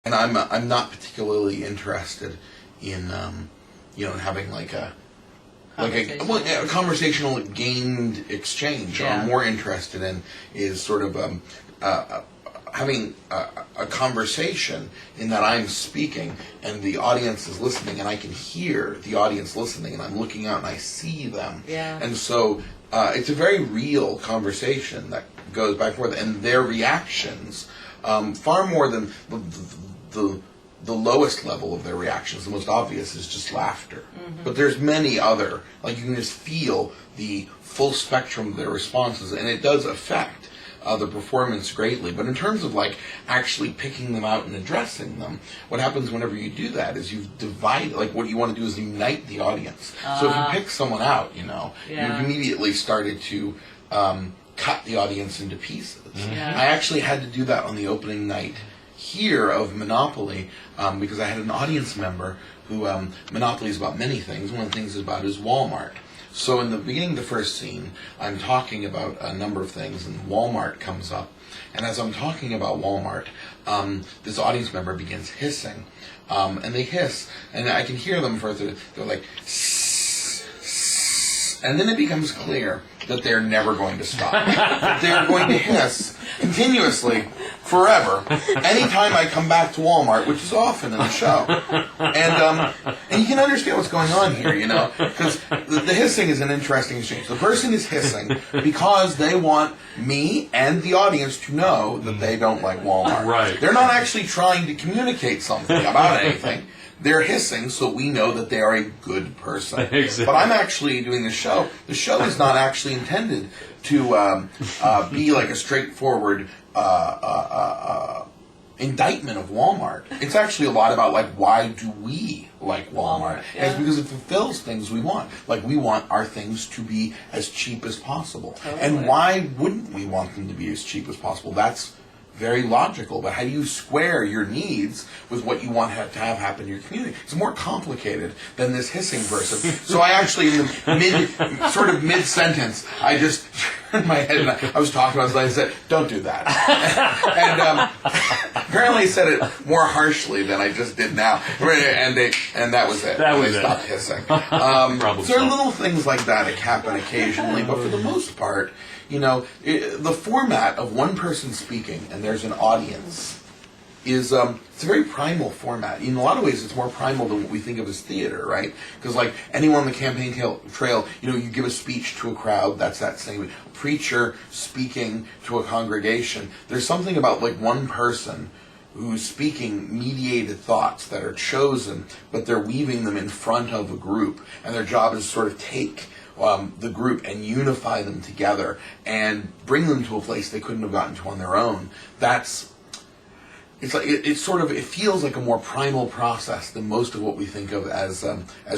and I'm not particularly interested in having like a conversational gained exchange. What I'm more interested in is sort of having a conversation in that I'm speaking and the audience is listening, and I can hear the audience listening, and I'm looking out and I see them. And so it's a very real conversation that goes back and forth, and their reactions, far more than the lowest level of their reactions, the most obvious, is just laughter. But there's many other, like you can just feel the full spectrum of their responses, and it does affect the performance greatly. But in terms of like actually picking them out and addressing them, what happens whenever you do that is you've divided, like what you want to do is unite the audience. So if you pick someone out, you've immediately started to cut the audience into pieces. I actually had to do that on the opening night here of Monopoly, because I had an audience member who, Monopoly is about many things. One of the things it's about is Walmart. So in the beginning of the first scene, I'm talking about a number of things, and Walmart comes up. And as I'm talking about Walmart, this audience member begins hissing. And they hiss, and I can hear them further. They're like, "Sss, sss," and then it becomes clear that they're never going to stop. That they're going to hiss continuously forever anytime I come back to Walmart, which is often in the show. And you can understand what's going on here, because the hissing is an interesting exchange. The person is hissing because they want me and the audience to know that they don't like Walmart. Right. They're not actually trying to communicate something about anything. They're hissing so we know that they are a good person. Exactly. But I'm actually doing the show. The show is not actually intended to be like a straightforward indictment of Walmart. It's actually a lot about, like, why do we like Walmart? And it's because it fulfills things we want. Like, we want our things to be as cheap as possible. And why wouldn't we want them to be as cheap as possible? That's very logical, but how do you square your needs with what you want to have happen in your community? It's more complicated than this hissing person. So I actually, in the mid-sentence, I just turned my head and I was talking about it, and I said, "Don't do that." And apparently I said it more harshly than I just did now. And that was it. They stopped hissing. So there are little things like that that happen occasionally, but for the most part, the format of one person speaking and there's an audience is it's a very primal format. In a lot of ways, it's more primal than what we think of as theater, right? Because like anyone on the campaign trail, you give a speech to a crowd. That's that same preacher speaking to a congregation. There's something about like one person who's speaking mediated thoughts that are chosen, but they're weaving them in front of a group, and their job is to sort of take the group and unify them together and bring them to a place they couldn't have gotten to on their own. It feels like a more primal process than most of what we think of as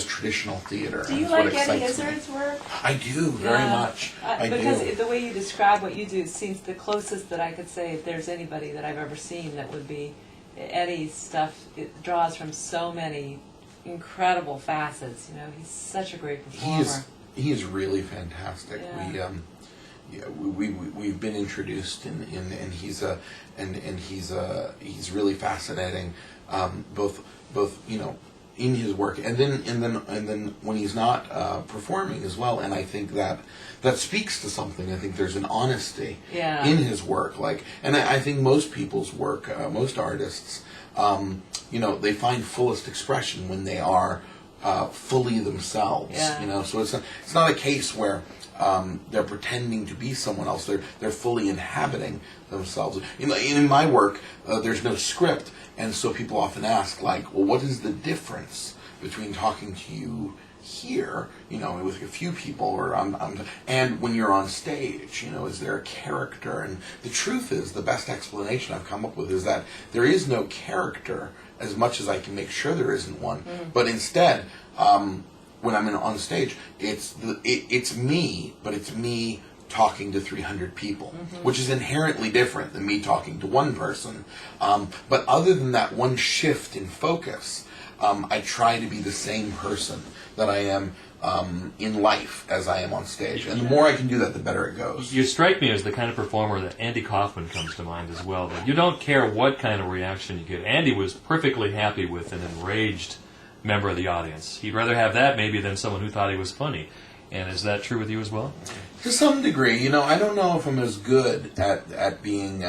traditional theater. Do you like Eddie Izzard's work? I do, very much. Because the way you describe what you do seems the closest that I could say, if there's anybody that I've ever seen, that would be Eddie's stuff. It draws from so many incredible facets. He's such a great performer. He is really fantastic. We've been introduced, and he's really fascinating, both in his work and then when he's not performing as well. And I think that speaks to something. I think there's an honesty in his work. And I think most people's work, most artists, they find fullest expression when they are fully themselves. So it's not a case where they're pretending to be someone else. They're fully inhabiting themselves. In my work, there's no script, and so people often ask, like, well, what is the difference between talking to you here, with a few people, and when you're on stage, is there a character? And the truth is, the best explanation I've come up with is that there is no character as much as I can make sure there isn't one. But instead, when I'm on stage, it's me, but it's me talking to 300 people, which is inherently different than me talking to one person. But other than that one shift in focus, I try to be the same person that I am in life as I am on stage. And the more I can do that, the better it goes. You strike me as the kind of performer that Andy Kaufman comes to mind as well. That you don't care what kind of reaction you get. Andy was perfectly happy with an enraged member of the audience. He'd rather have that maybe than someone who thought he was funny. And is that true with you as well? To some degree, you know, I don't know if I'm as good at being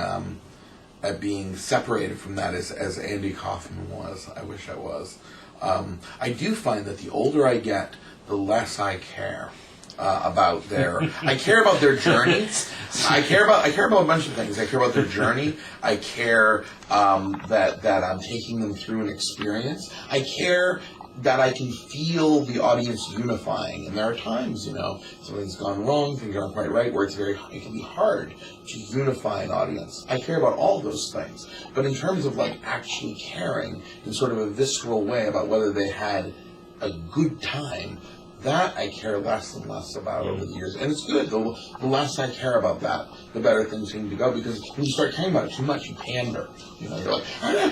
separated from that as Andy Kaufman was. I wish I was. I do find that the older I get, the less I care about their. I care about their journey. I care about a bunch of things. I care about their journey. I care that I'm taking them through an experience. I care that I can feel the audience unifying. And there are times, you know, something's gone wrong, things aren't quite right, where it can be hard to unify an audience. I care about all those things. But in terms of like actually caring in sort of a visceral way about whether they had a good time, that I care less and less about over the years. And it's good. The less I care about that, the better things seem to go. Because when you start caring about it too much, you pander. You know, you're like, I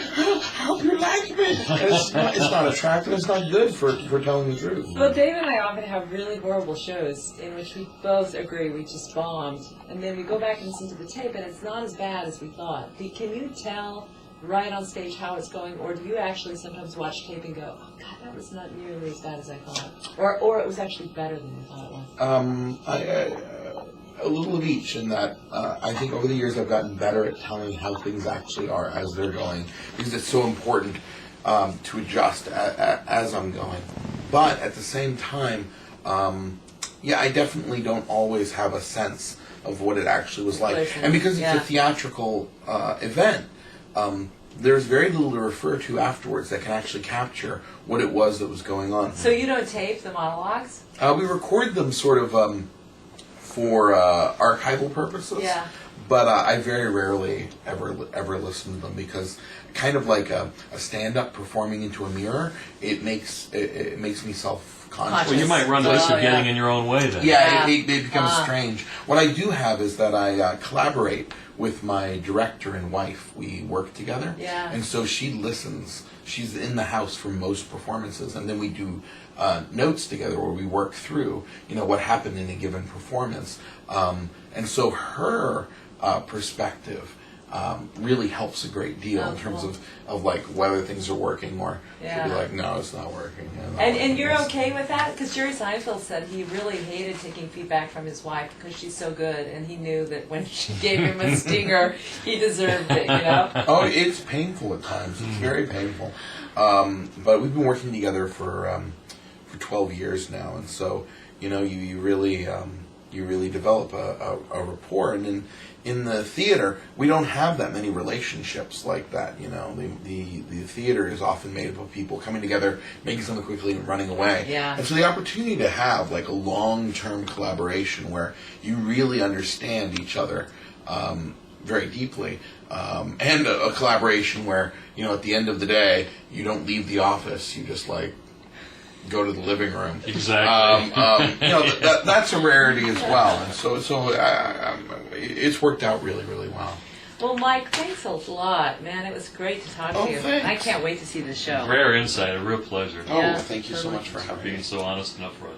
hope you like me. And it's not attractive. It's not good for telling the truth. Well, Dave and I often have really horrible shows in which we both agree we just bombed. And then we go back and listen to the tape, and it's not as bad as we thought. Can you tell right on stage how it's going, or do you actually sometimes watch tape and go, oh God, that was not nearly as bad as I thought, or it was actually better than you thought it was? A little of each in that I think over the years I've gotten better at telling how things actually are as they're going, because it's so important to adjust as I'm going. But at the same time, I definitely don't always have a sense of what it actually was like. And because it's a theatrical event, there's very little to refer to afterwards that can actually capture what it was that was going on. So you don't tape the monologues? We record them sort of for archival purposes. Yeah. But I very rarely ever listen to them, because kind of like a stand-up performing into a mirror, it makes me self-conscious. Well, you might run the risk of getting in your own way then. Yeah, it becomes strange. What I do have is that I collaborate with my director and wife. We work together. Yeah. And so she listens. She's in the house for most performances, and then we do notes together where we work through, you know, what happened in a given performance. And so her perspective really helps a great deal in terms of like whether things are working, or she'll be like, no, it's not working. And you're okay with that? Because Jerry Seinfeld said he really hated taking feedback from his wife because she's so good, and he knew that when she gave him a stinger, he deserved it, you know? Oh, it's painful at times. It's very painful. But we've been working together for 12 years now, and so, you know, you really develop a rapport. And in the theater, we don't have that many relationships like that. You know, the theater is often made up of people coming together, making something quickly, and running away. Yeah. And so the opportunity to have like a long-term collaboration where you really understand each other very deeply, and a collaboration where, you know, at the end of the day, you don't leave the office, you just like go to the living room. Exactly. You know, that's a rarity as well, and so it's worked out really, really well. Well, Mike, thanks a lot, man. It was great to talk to you. Thanks. I can't wait to see the show. Rare insight, a real pleasure. Oh, Yeah, thank you so totally. much for For having me. being so honest and upfront.